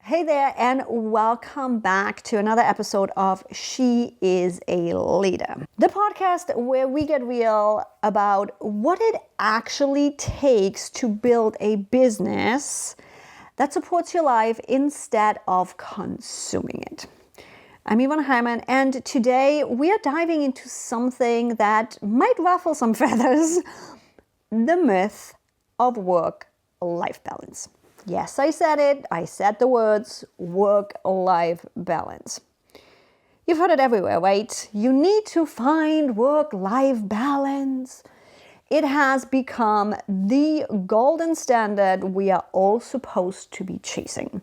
Hey there, and welcome back to another episode of She is a Leader, the podcast where we get real about what it actually takes to build a business that supports your life instead of consuming it. I'm Yvonne Hyman, and today we are diving into something that might ruffle some feathers: the myth of work-life balance. Yes, I said it. I said the words work-life balance. You've heard it everywhere, right? You need to find work-life balance. It has become the golden standard we are all supposed to be chasing.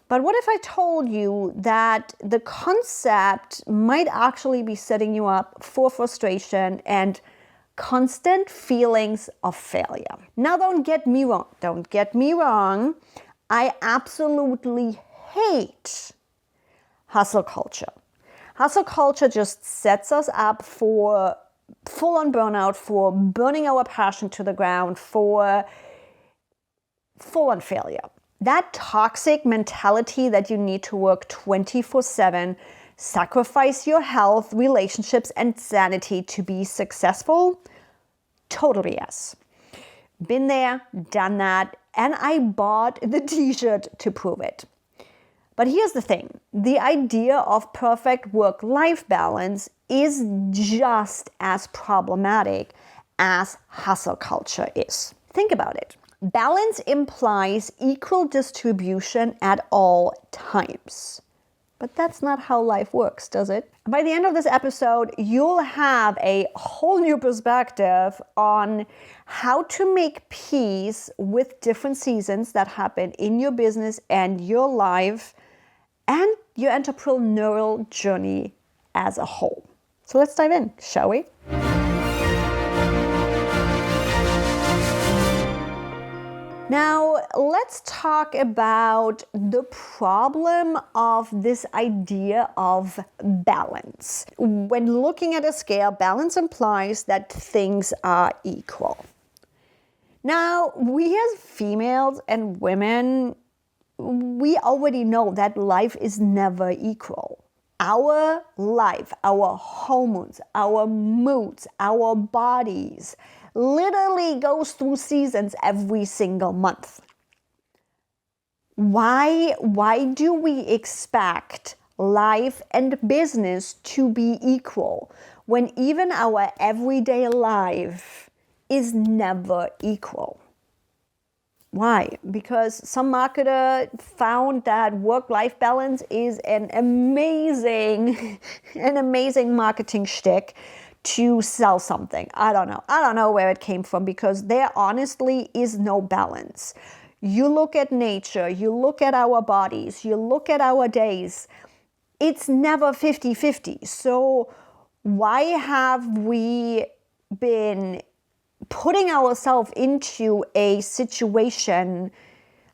But what if I told you that the concept might actually be setting you up for frustration and constant feelings of failure? Now, don't get me wrong. I absolutely hate hustle culture. Hustle culture just sets us up for full-on burnout, for burning our passion to the ground, for full-on failure. That toxic mentality that you need to work 24/7, sacrifice your health, relationships, and sanity to be successful? Totally yes. Been there, done that, and I bought the t-shirt to prove it. But here's the thing. The idea of perfect work-life balance is just as problematic as hustle culture is. Think about it. Balance implies equal distribution at all times. But that's not how life works, does it? By the end of this episode, you'll have a whole new perspective on how to make peace with different seasons that happen in your business and your life and your entrepreneurial journey as a whole. So let's dive in, shall we? Now, let's talk about the problem of this idea of balance. When looking at a scale, balance implies that things are equal. Now, we as females and women, we already know that life is never equal. Our life, our hormones, our moods, our bodies literally goes through seasons every single month. Why do we expect life and business to be equal when even our everyday life is never equal? Why? Because some marketer found that work-life balance is an amazing marketing shtick to sell something. I don't know where it came from, because there honestly is no balance. You look at nature, you look at our bodies, you look at our days, it's never 50-50. So why have we been putting ourselves into a situation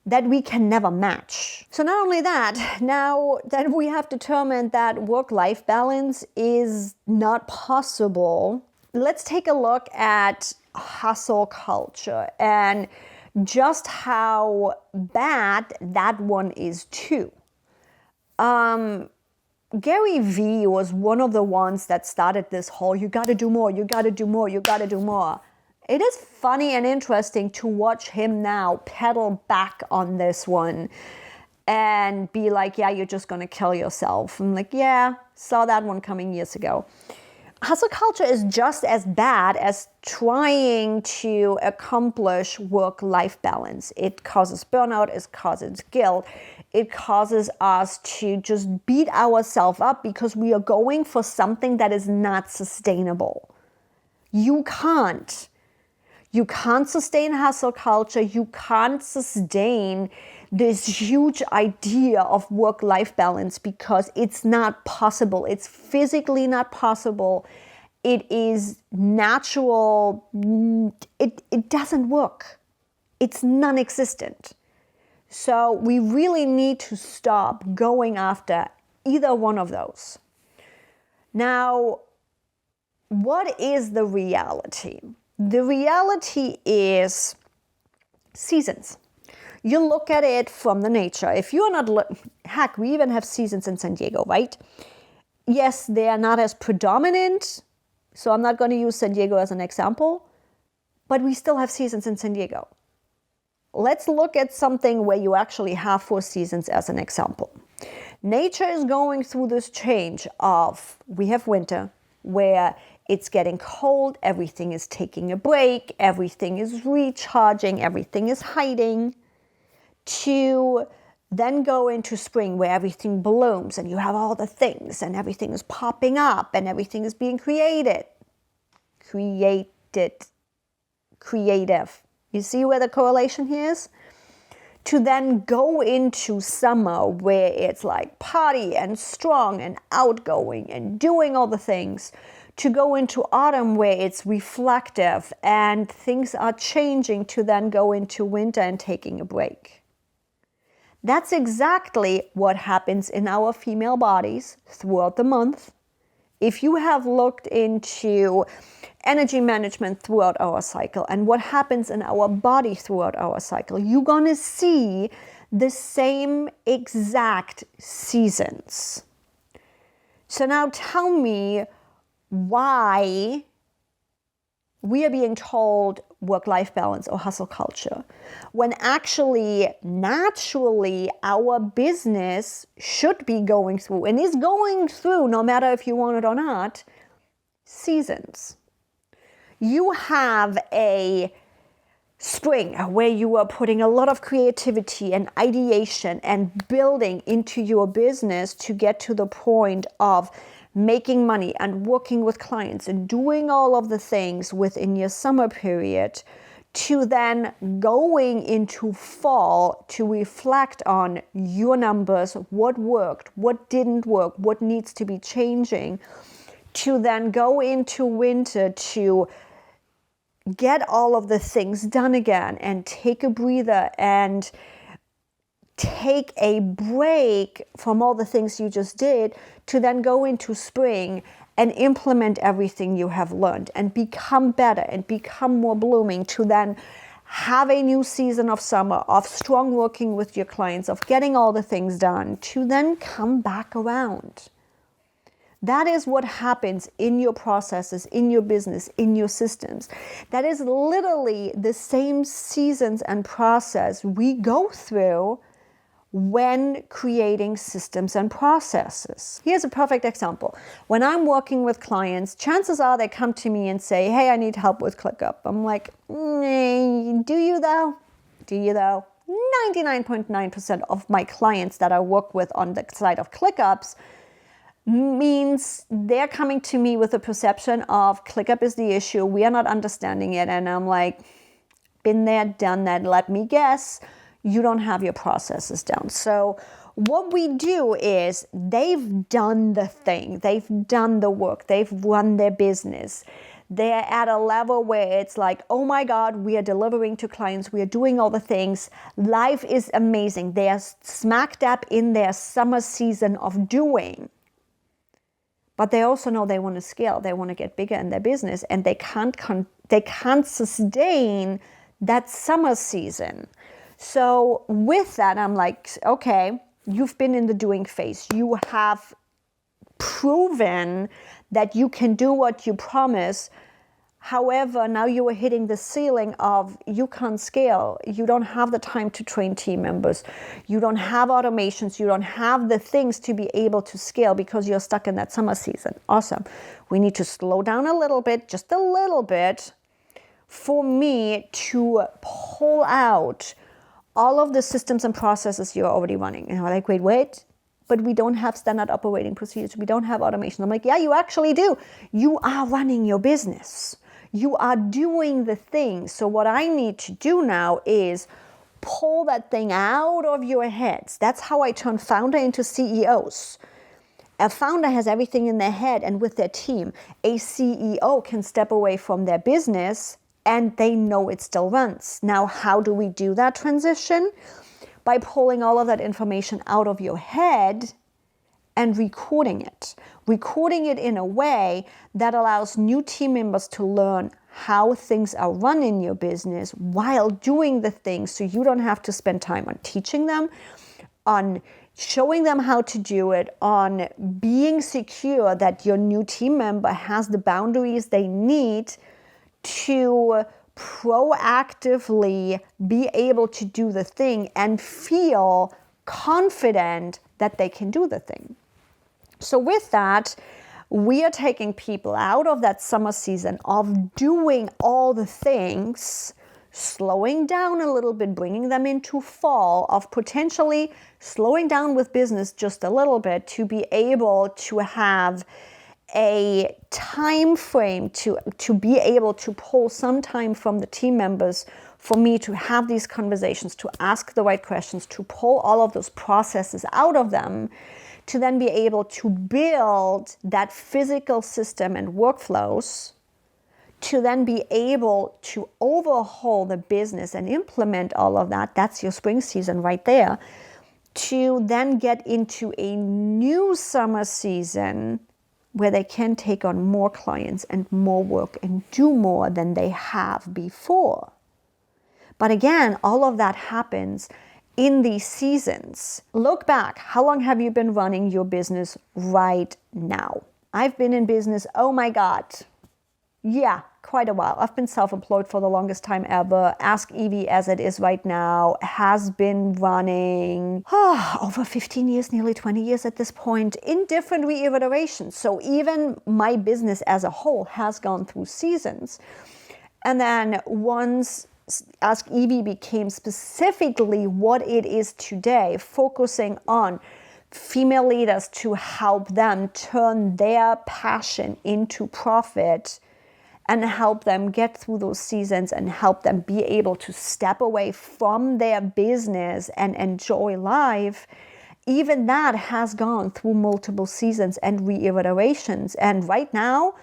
that we can never match? So not only that, now that we have determined that work-life balance is not possible, let's take a look at hustle culture and just how bad that one is too. Gary Vee was one of the ones that started this whole, you gotta do more, you gotta do more, you gotta do more. It is funny and interesting to watch him now pedal back on this one and be like, yeah, you're just going to kill yourself. I'm like, yeah, saw that one coming years ago. Hustle culture is just as bad as trying to accomplish work-life balance. It causes burnout, it causes guilt, it causes us to just beat ourselves up because we are going for something that is not sustainable. You can't sustain hustle culture. You can't sustain this huge idea of work-life balance because it's not possible. It's physically not possible. It is natural. It doesn't work. It's non-existent. So we really need to stop going after either one of those. Now, what is the reality? The reality is seasons. You look at it from the nature. If you're not, heck, we even have seasons in San Diego, right? Yes, they are not as predominant, so I'm not going to use San Diego as an example, but we still have seasons in San Diego. Let's look at something where you actually have 4 seasons as an example. Nature is going through this change of, we have winter, where it's getting cold, everything is taking a break, everything is recharging, everything is hiding, to then go into spring where everything blooms and you have all the things and everything is popping up and everything is being creative. You see where the correlation here is? To then go into summer where it's like party and strong and outgoing and doing all the things, to go into autumn where it's reflective and things are changing, to then go into winter and taking a break. That's exactly what happens in our female bodies throughout the month. If you have looked into energy management throughout our cycle and what happens in our body throughout our cycle, you're going to see the same exact seasons. So now tell me why we are being told work-life balance or hustle culture, when actually, naturally, our business should be going through, and is going through, no matter if you want it or not, seasons. You have a spring where you are putting a lot of creativity and ideation and building into your business to get to the point of making money and working with clients and doing all of the things within your summer period, to then going into fall to reflect on your numbers, what worked, what didn't work, what needs to be changing, to then go into winter to get all of the things done again and take a breather and take a break from all the things you just did, to then go into spring and implement everything you have learned and become better and become more blooming, to then have a new season of summer, of strong working with your clients, of getting all the things done, to then come back around. That is what happens in your processes, in your business, in your systems. That is literally the same seasons and process we go through when creating systems and processes. Here's a perfect example. When I'm working with clients, chances are they come to me and say, hey, I need help with ClickUp. I'm like, do you though? Do you though? 99.9% of my clients that I work with on the side of ClickUps means they're coming to me with a perception of ClickUp is the issue, we are not understanding it. And I'm like, been there, done that, let me guess, you don't have your processes down. So what we do is, they've done the thing, they've done the work, they've run their business. They're at a level where it's like, oh my God, we are delivering to clients, we are doing all the things, life is amazing. They are smack dab in their summer season of doing. But they also know they want to scale, they want to get bigger in their business, and they can't sustain that summer season. So with that, I'm like, okay, you've been in the doing phase. You have proven that you can do what you promise. However, now you are hitting the ceiling of you can't scale. You don't have the time to train team members. You don't have automations. You don't have the things to be able to scale because you're stuck in that summer season. Awesome. We need to slow down a little bit, just a little bit, for me to pull out all of the systems and processes you're already running. And I'm like, wait, but we don't have standard operating procedures. We don't have automation. I'm like, yeah, you actually do. You are running your business. You are doing the things. So what I need to do now is pull that thing out of your heads. That's how I turn founder into CEOs. A founder has everything in their head and with their team. A CEO can step away from their business and they know it still runs. Now, how do we do that transition? By pulling all of that information out of your head and recording it in a way that allows new team members to learn how things are run in your business while doing the things, so you don't have to spend time on teaching them, on showing them how to do it, on being secure that your new team member has the boundaries they need to proactively be able to do the thing and feel confident that they can do the thing. So with that, we are taking people out of that summer season of doing all the things, slowing down a little bit, bringing them into fall, of potentially slowing down with business just a little bit to be able to have a time frame to be able to pull some time from the team members for me to have these conversations, to ask the right questions, to pull all of those processes out of them, to then be able to build that physical system and workflows, to then be able to overhaul the business and implement all of that. That's your spring season right there. To then get into a new summer season where they can take on more clients and more work and do more than they have before. But again, all of that happens in these seasons. Look back, how long have you been running your business right now? I've been in business, oh my God, yeah, quite a while. I've been self-employed for the longest time ever. Ask Evie, as it is right now, has been running over 15 years, nearly 20 years at this point, in different reiterations. So even my business as a whole has gone through seasons. And then once Ask Evie became specifically what it is today, focusing on female leaders to help them turn their passion into profit and help them get through those seasons and help them be able to step away from their business and enjoy life. Even that has gone through multiple seasons and reiterations. And right now,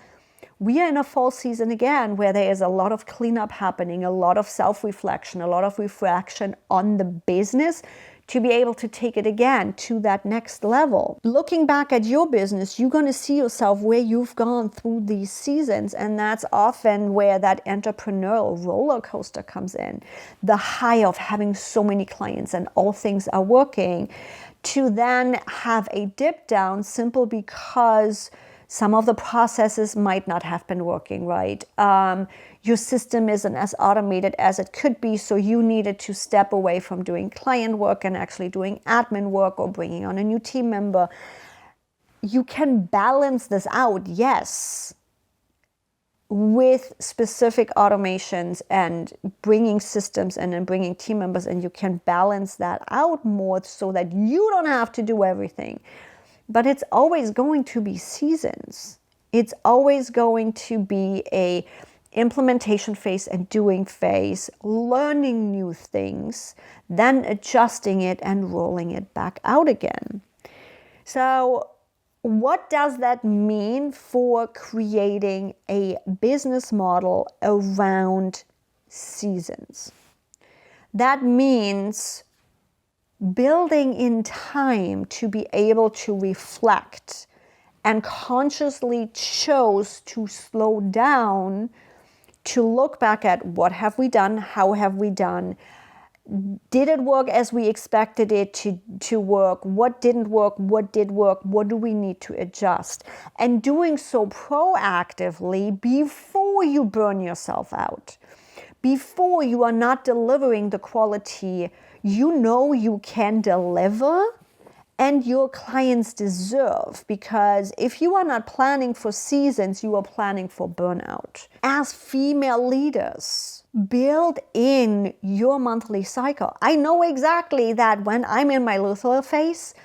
we are in a fall season again where there is a lot of cleanup happening, a lot of self-reflection, a lot of reflection on the business to be able to take it again to that next level. Looking back at your business, you're going to see yourself where you've gone through these seasons, and that's often where that entrepreneurial roller coaster comes in. The high of having so many clients and all things are working, to then have a dip down simply because some of the processes might not have been working right. Your system isn't as automated as it could be, so you needed to step away from doing client work and actually doing admin work or bringing on a new team member. You can balance this out, yes, with specific automations and bringing systems and then bringing team members, and you can balance that out more so that you don't have to do everything. But it's always going to be seasons. It's always going to be a implementation phase and doing phase, learning new things, then adjusting it and rolling it back out again. So what does that mean for creating a business model around seasons? That means building in time to be able to reflect and consciously chose to slow down, to look back at what have we done, how have we done, did it work as we expected it to work, what didn't work, what did work, what do we need to adjust, and doing so proactively before you burn yourself out, before you are not delivering the quality you know you can deliver and your clients deserve. Because if you are not planning for seasons, you are planning for burnout. As female leaders, build in your monthly cycle. I know exactly that when I'm in my luteal phase,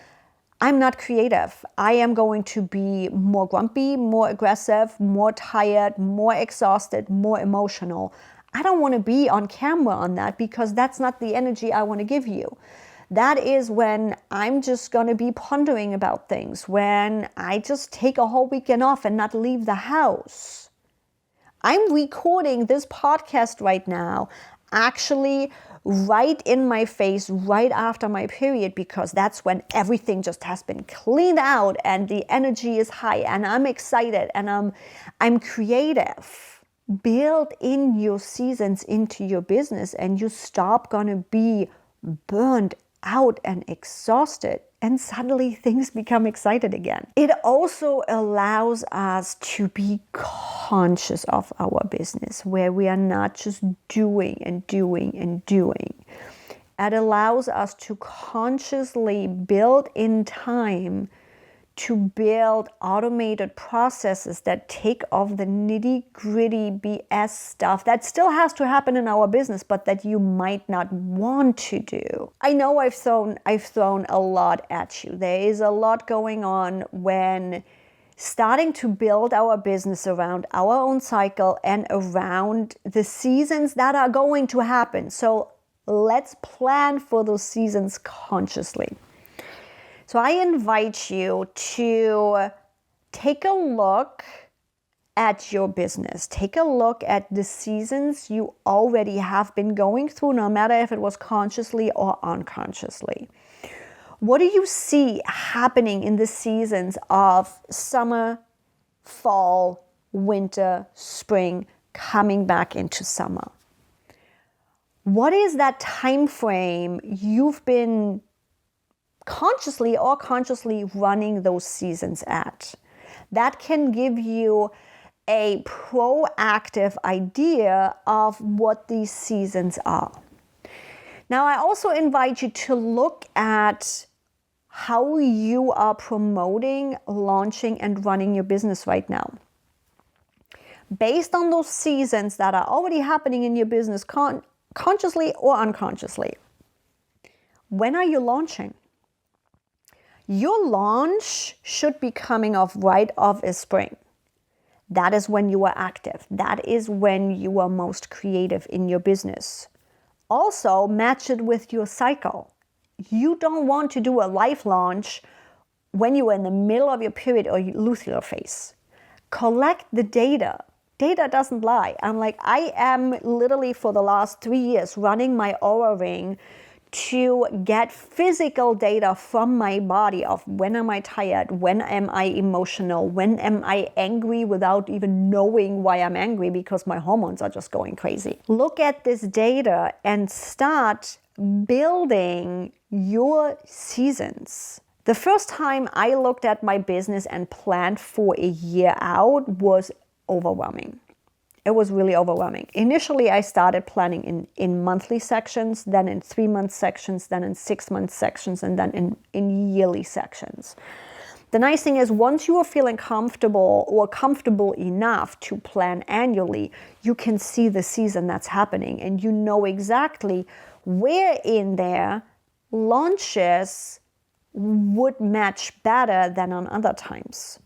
I'm not creative. I am going to be more grumpy, more aggressive, more tired, more exhausted, more emotional. I don't want to be on camera on that because that's not the energy I want to give you. That is when I'm just going to be pondering about things, when I just take a whole weekend off and not leave the house. I'm recording this podcast right now actually right in my face right after my period, because that's when everything just has been cleaned out and the energy is high and I'm excited and I'm creative. Build in your seasons into your business and you stop gonna be burned out and exhausted, and suddenly things become excited again. It also allows us to be conscious of our business, where we are not just doing and doing and doing. It allows us to consciously build in time to build automated processes that take off the nitty-gritty BS stuff that still has to happen in our business, but that you might not want to do. I know I've thrown a lot at you. There is a lot going on when starting to build our business around our own cycle and around the seasons that are going to happen. So let's plan for those seasons consciously. So I invite you to take a look at your business. Take a look at the seasons you already have been going through, no matter if it was consciously or unconsciously. What do you see happening in the seasons of summer, fall, winter, spring, coming back into summer? What is that time frame you've been consciously or unconsciously running those seasons at? That can give you a proactive idea of what these seasons are. Now, I also invite you to look at how you are promoting, launching, and running your business right now. Based on those seasons that are already happening in your business, consciously or unconsciously, when are you launching? Your launch should be coming off right off a spring. That is when you are active. That is when you are most creative in your business. Also, match it with your cycle. You don't want to do a live launch when you are in the middle of your period or luteal phase. Collect the data. Data doesn't lie. I am literally for the last 3 years running my Aura Ring to get physical data from my body of when am I tired, when am I emotional, when am I angry without even knowing why I'm angry because my hormones are just going crazy. Look at this data and start building your seasons. The first time I looked at my business and planned for a year out was overwhelming. It was really overwhelming. Initially, I started planning in monthly sections, then in 3-month sections, then in 6-month sections, and then in yearly sections. The nice thing is, once you are feeling comfortable enough to plan annually, you can see the season that's happening and you know exactly where in there launches would match better than on other times.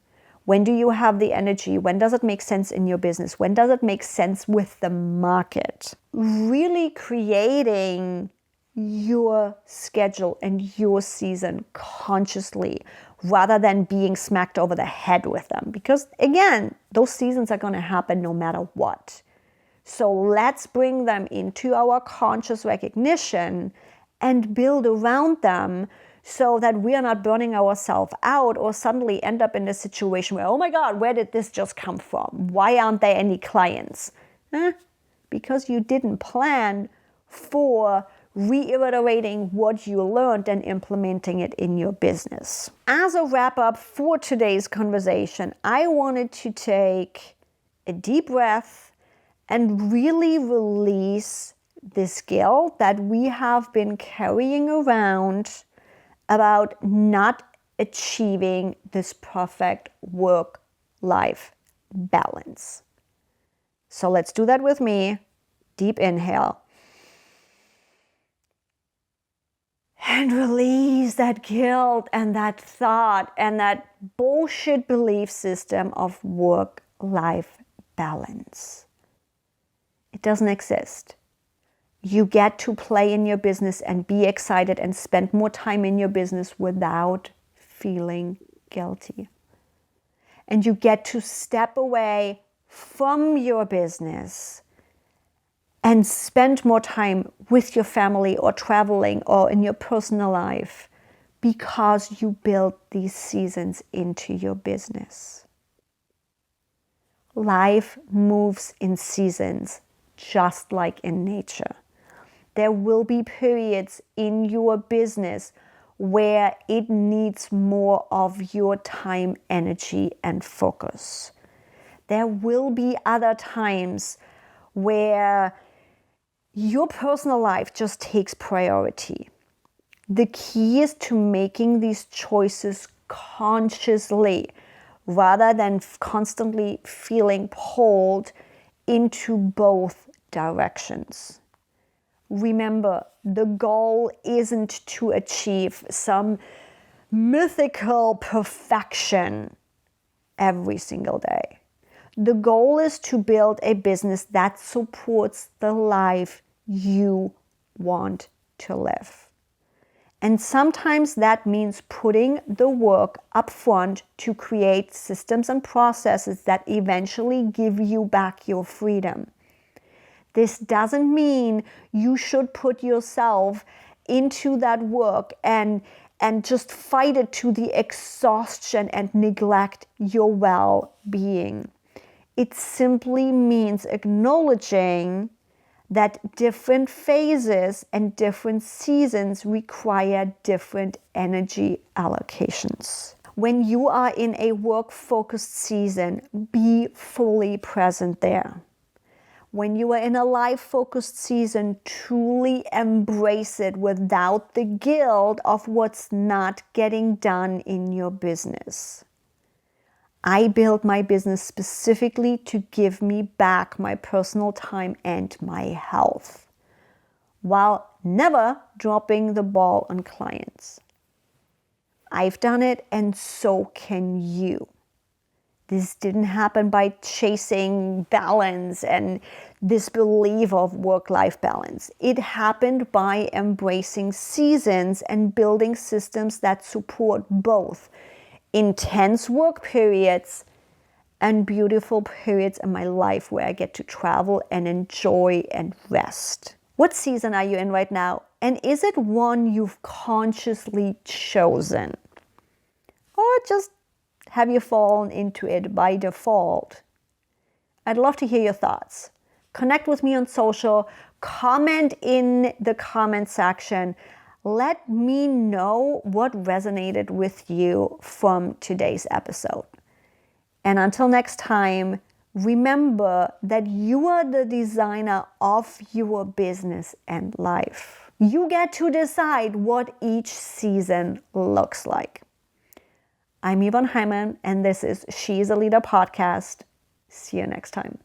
When do you have the energy? When does it make sense in your business? When does it make sense with the market? Really creating your schedule and your season consciously rather than being smacked over the head with them. Because again, those seasons are going to happen no matter what. So let's bring them into our conscious recognition and build around them, so that we are not burning ourselves out or suddenly end up in a situation where, oh my God, where did this just come from? Why aren't there any clients? Because you didn't plan for reiterating what you learned and implementing it in your business. As a wrap up for today's conversation, I wanted to take a deep breath and really release this guilt that we have been carrying around about not achieving this perfect work-life balance. So let's do that with me. Deep inhale. And release that guilt and that thought and that bullshit belief system of work-life balance. It doesn't exist. You get to play in your business and be excited and spend more time in your business without feeling guilty. And you get to step away from your business and spend more time with your family or traveling or in your personal life because you built these seasons into your business. Life moves in seasons, just like in nature. There will be periods in your business where it needs more of your time, energy, and focus. There will be other times where your personal life just takes priority. The key is to making these choices consciously rather than constantly feeling pulled into both directions. Remember, the goal isn't to achieve some mythical perfection every single day. The goal is to build a business that supports the life you want to live. And sometimes that means putting the work up front to create systems and processes that eventually give you back your freedom. This doesn't mean you should put yourself into that work and just fight it to the exhaustion and neglect your well-being. It simply means acknowledging that different phases and different seasons require different energy allocations. When you are in a work-focused season, be fully present there. When you are in a life-focused season, truly embrace it without the guilt of what's not getting done in your business. I built my business specifically to give me back my personal time and my health, while never dropping the ball on clients. I've done it, and so can you. This didn't happen by chasing balance and this belief of work-life balance. It happened by embracing seasons and building systems that support both intense work periods and beautiful periods in my life where I get to travel and enjoy and rest. What season are you in right now? And is it one you've consciously chosen? Or just have you fallen into it by default? I'd love to hear your thoughts. Connect with me on social, comment in the comment section. Let me know what resonated with you from today's episode. And until next time, remember that you are the designer of your business and life. You get to decide what each season looks like. I'm Yvonne Hyman, and this is She's a Leader podcast. See you next time.